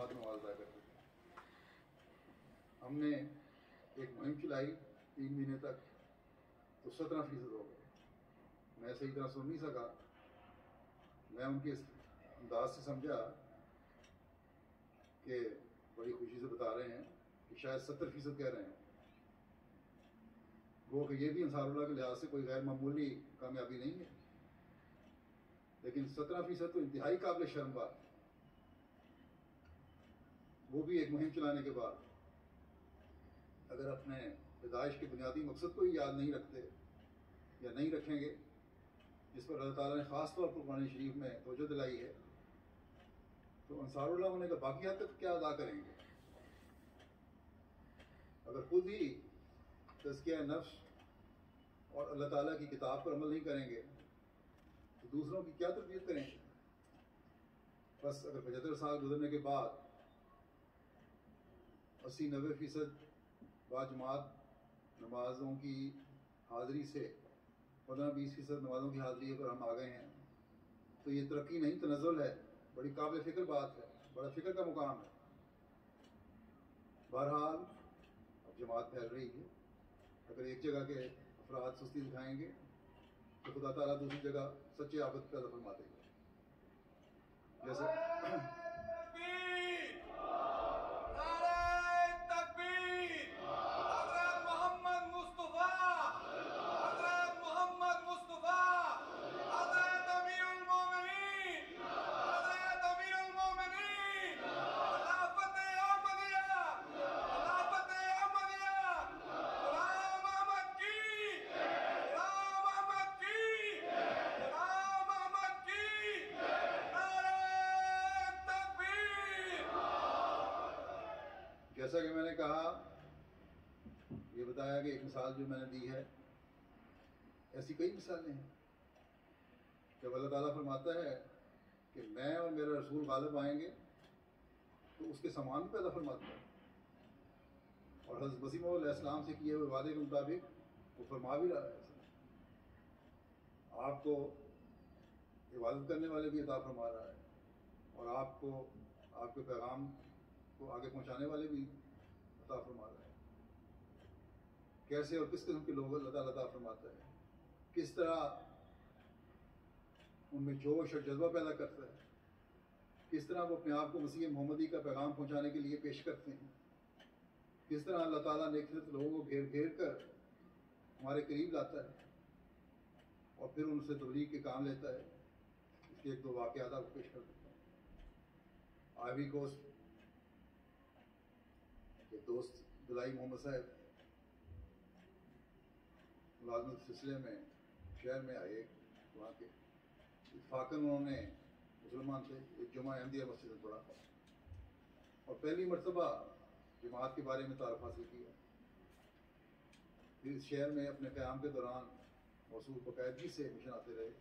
جماعت نماز ادا کرتے تھے. ہم نے ایک مہم چلائی 3 مہینے تک تو 17% ہو گئے. میں صحیح طرح سن نہیں سکا. میں ان کے انداز سے سمجھا کہ بڑی خوشی سے بتا رہے ہیں کہ شاید 70% کہہ رہے ہیں. وہ کہ یہ بھی انصار اللہ کے لحاظ سے کوئی غیر معمولی کامیابی نہیں ہے، لیکن 17% تو انتہائی قابل شرم بات ہے. وہ بھی ایک مہم چلانے کے بعد. اگر اپنے پیدائش کے بنیادی مقصد کو ہی یاد نہیں رکھتے یا نہیں رکھیں گے جس پر اللہ تعالیٰ نے خاص طور پر قرآن شریف میں توجہ دلائی ہے، تو انصار اللہ ہونے کا باقی حد تک کیا ادا کریں گے؟ اگر خود ہی تزکیہ نفس اور اللہ تعالیٰ کی کتاب پر عمل نہیں کریں گے تو دوسروں کی کیا تربیت کریں گے؟ بس اگر 75 سال گزرنے کے بعد 80-90% باجماعت نمازوں کی حاضری سے 15-20% نمازوں کی حاضری پر ہم آ گئے ہیں تو یہ ترقی نہیں، تنزل ہے. بڑی قابل فکر بات ہے، بڑا فکر کا مقام ہے. بہرحال اب جماعت پھیل رہی ہے. اگر ایک جگہ کے افراد سستی دکھائیں گے تو خدا تعالیٰ دوسری جگہ سچے عابد پیدا فرما دے گا. جیسے جیسا کہ میں نے کہا، یہ بتایا کہ ایک مثال جو میں نے دی ہے، ایسی کئی مثالیں ہیں. جب اللہ تعالیٰ فرماتا ہے کہ میں اور میرا رسول غالب آئیں گے تو اس کے سامان بھی پیدا فرماتا ہے. اور حضرت مسیح موعود علیہ السلام سے کیے ہوئے وعدے کے مطابق وہ فرما بھی رہا ہے. آپ کو عبادت کرنے والے بھی عطا فرما رہا ہے اور آپ کو آپ کے پیغام کو آگے پہنچانے والے بھی عطا فرما رہا ہے. کیسے اور کس قسم کے لوگ اللہ تعالیٰ عطا فرماتا ہے، کس طرح ان میں جوش اور جذبہ پیدا کرتا ہے، کس طرح وہ اپنے آپ کو مسیح محمدی کا پیغام پہنچانے کے لیے پیش کرتے ہیں، کس طرح اللہ تعالیٰ نے لوگوں کو گھیر گھیر کر ہمارے قریب لاتا ہے اور پھر ان سے تبلیغ کے کام لیتا ہے. اس کے 1-2 واقعات آپ کو پیش کر دیتا ہوں. آئیوری کوسٹ کے دوست دلائی محمد صاحب ملازمت سلسلے میں شہر میں آئے. وہاں کے اتفاقاً انہوں نے مسلمان تھے، ایک جمعہ احمدیہ مسجد میں پڑھا اور پہلی مرتبہ جماعت کے بارے میں تعارف حاصل کیا. پھر اس شہر میں اپنے قیام کے دوران موصول باقاعدگی سے مشن آتے رہے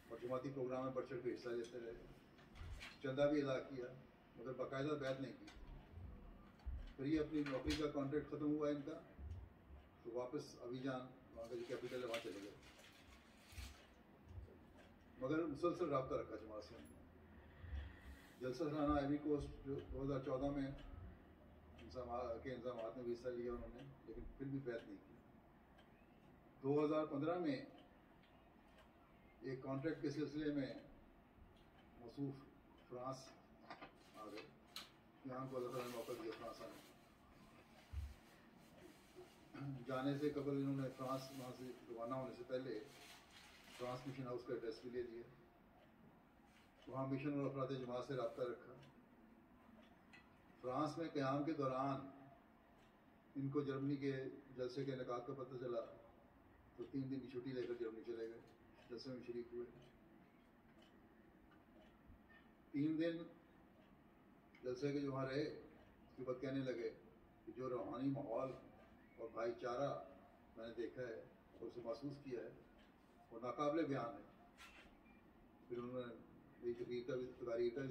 اور جماعتی پروگرام میں بڑھ چڑھ کے حصہ لیتے رہے. چندہ بھی ادا کیا مگر باقاعدہ بیعت نہیں کی. پھر یہ اپنی نوکری کا کانٹریکٹ ختم ہوا ان کا تو واپس ابھی جان وہاں کا جو کیپٹل ہے وہاں چلے گئے، مگر مسلسل رابطہ رکھا جماعت سے. جلسہ سالانہ آئیوری کوسٹ جو 2014 میں انضامات میں بھی حصہ لیا انہوں نے، لیکن پھر بھی بیعت نہیں کی. 2015 میں ایک کانٹریکٹ کے سلسلے میں موصوف فرانس آ گئے. یہاں کو اللہ تعالیٰ نے موقع دیا فرانس آنے. جانے سے قبل انہوں نے فرانس وہاں سے روانہ ہونے سے پہلے فرانس مشن ہاؤس کا ایڈریس بھی لے لیا. وہاں مشن اور افراد جماعت سے رابطہ رکھا. فرانس میں قیام کے دوران ان کو جرمنی کے جلسے کے انعقاد کا پتہ چلا تو 3 دن کی چھٹی لے کر جرمنی چلے گئے. جلسے میں شریک ہوئے. 3 دن جلسے کے جو وہاں رہے اس کے بعد کہنے لگے کہ جو روحانی ماحول اور بھائی چارہ میں نے دیکھا ہے اور اسے محسوس کیا ہے وہ ناقابل بیان ہے. پھر انہوں نے میری تقریر کا بھی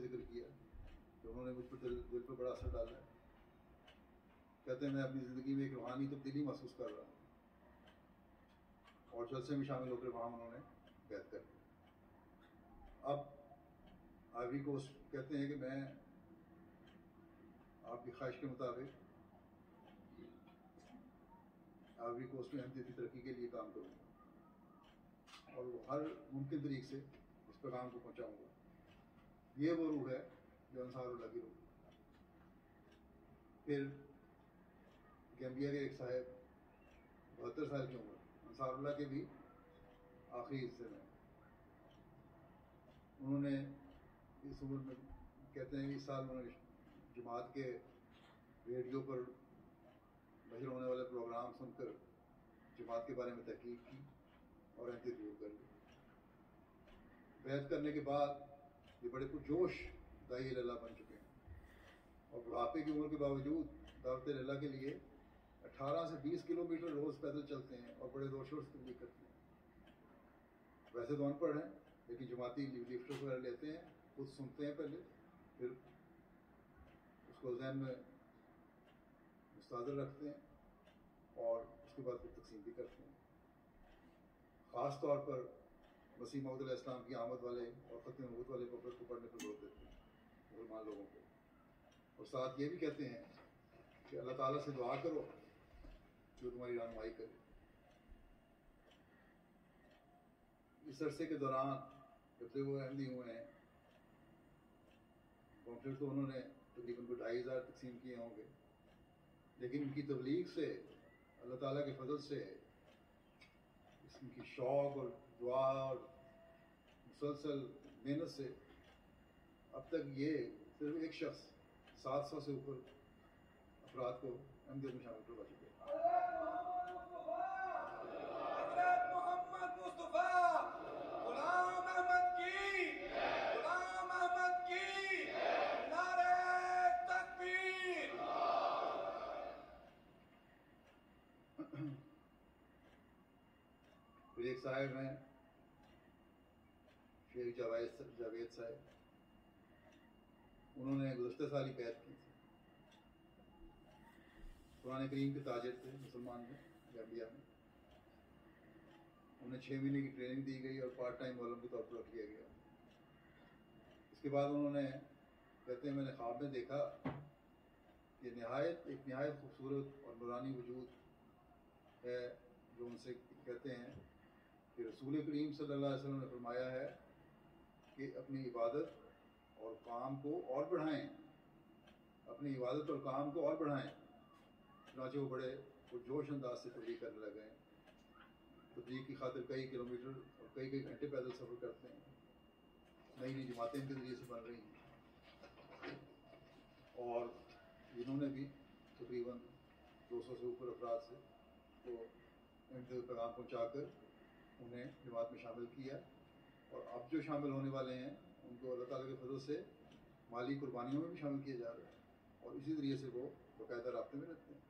ذکر کیا کہ انہوں نے مجھ پر دل پر بڑا اثر ڈالا ہے. کہتے ہیں میں اپنی زندگی میں ایک روحانی تبدیلی محسوس کر رہا ہوں اور جلسے میں شامل ہو کر وہاں انہوں نے بیعت کر دی. اب آئیوری کوسٹ کہتے ہیں کہ میں آپ کی خواہش کے مطابق آئیوری کوسٹ میں احمدیت کی ترقی کے لیے کام کروں گا اور وہ ہر ممکن طریقے سے اس پیغام کو پہنچاؤں گا. یہ وہ روح ہے جو انصار اللہ کی روح. پھر گیمبیا کے ایک صاحب 72 سال کی عمر، انصار اللہ کے بھی آخری حصے میں، انہوں نے اس عمر میں کہتے ہیں کہ اس سال انہوں نے جماعت کے ریڈیو پر نشر ہونے والے پروگرام سن کر جماعت کے بارے میں تحقیق کی اور احمدیت قبول کر لی. بیعت کرنے کے بعد یہ بڑے پرجوش داعی اللہ بن چکے ہیں اور بڑھاپے کی عمر کے باوجود دعوت اللہ کے لیے 18 سے 20 کلومیٹر روز پیدل چلتے ہیں اور بڑے زور شور سے تبلیغ کرتے ہیں. ویسے تو ان پڑھ ہیں لیکن جماعتی لیفٹس وغیرہ لیتے ہیں، خود سنتے ہیں پہلے، پھر اس کو ذہن میں مستحضر رکھتے ہیں اور اس کے بعد پھر تقسیم بھی کرتے ہیں. خاص طور پر مسیح موعود علیہ السلام کی آمد والے اور ختم نبوت والے پیپر کو پڑھنے پر زور دیتے ہیں مسلمان لوگوں کو، اور ساتھ یہ بھی کہتے ہیں کہ اللہ تعالیٰ سے دعا کرو جو تمہاری رہنمائی کرے. اس عرصے کے دوران جب سے وہ احمدی ہوئے ہیں پمفلٹ تو انہوں نے تقریباً 2,500 تقسیم کیے ہوں گے، لیکن ان کی تبلیغ سے اللہ تعالیٰ کے فضل سے ان کی شوق اور دعا اور مسلسل محنت سے اب تک یہ صرف ایک شخص 700 سے اوپر افراد کو احمدیت میں شامل کروا چکے ہیں. پھر ایک صاحب ہیں شیخ جاوید صاحب، انہوں نے گزشتہ سال ہی بیعت کی تھی. قرآن کریم کے تاجر تھے مسلمان میں گیمبیا میں. انہیں 6 مہینے کی ٹریننگ دی گئی اور پارٹ ٹائم مولم کے طور پر رکھ لیا گیا. اس کے بعد انہوں نے کہتے ہیں میں نے خواب میں دیکھا کہ ایک نہایت خوبصورت اور نورانی وجود ہے جو ان سے کہتے ہیں کہ رسول کریم صلی اللہ علیہ وسلم نے فرمایا ہے کہ اپنی عبادت اور کام کو اور بڑھائیں، اپنی عبادت اور کام کو اور بڑھائیں. چنانچہ وہ بڑے پرجوش انداز سے تبلیغ کرنے لگے ہیں. تبلیغ کی خاطر کئی کلومیٹر اور کئی گھنٹے پیدل سفر کرتے ہیں. نئی نئی جماعتیں ان کے ذریعے سے بن رہی ہیں اور انہوں نے بھی تقریباً 200 سے اوپر افراد سے تو ان کے پیغام پہنچا کر انہیں جماعت میں شامل کیا، اور اب جو شامل ہونے والے ہیں ان کو اللہ تعالیٰ کے فضل سے مالی قربانیوں میں بھی شامل کیا جا رہا ہے اور اسی ذریعے سے وہ باقاعدہ رابطے میں رہتے ہیں.